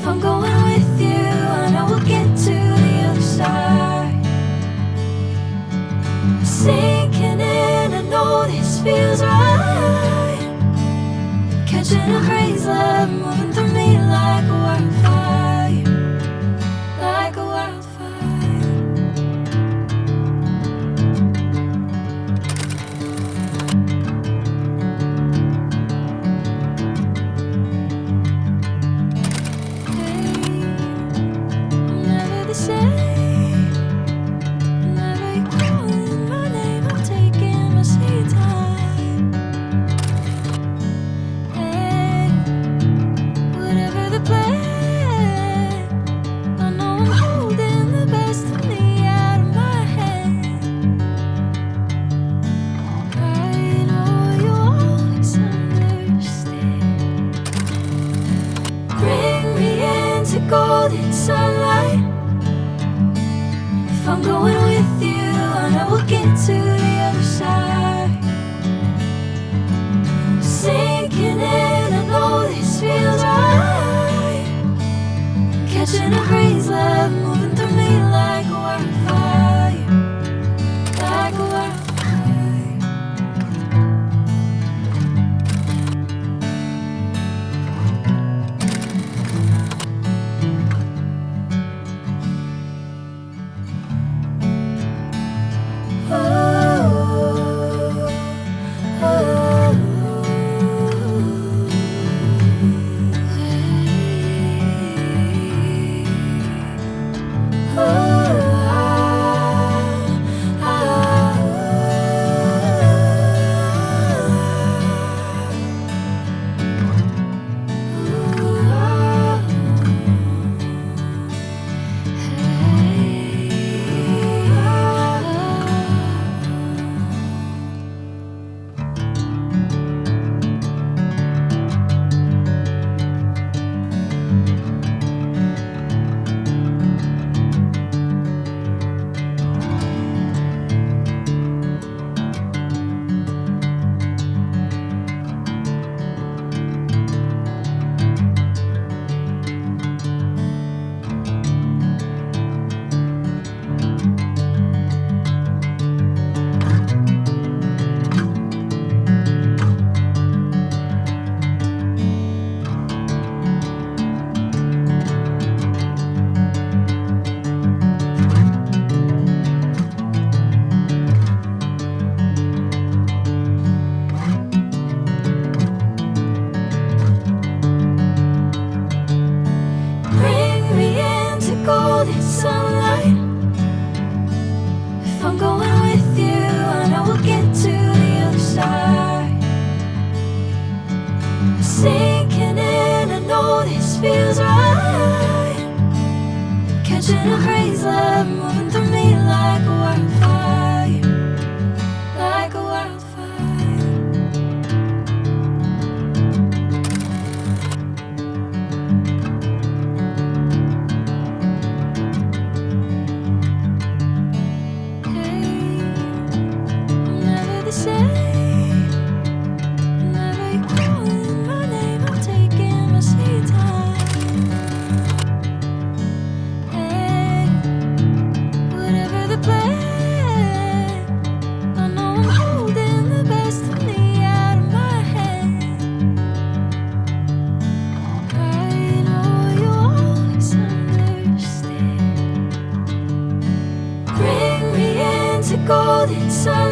If I'm going with you, I know we'll get to the other side. Sinking in, I know this feels right. Catching a crazy love, moving through me like a wildfire, like a wildfire. Golden sunlight. If I'm going with you, I know we'll get to the other side. Sinking in, I know this feels right. Catching a crazy love, moving through me like a wildfire, like a wildfire. Golden sunlight. If I'm going with you, I know we'll get to the other side. Sinking in, I know this feels right. Catching a crazy love, moving through me like a wildfire, like a wildfire. Golden sun.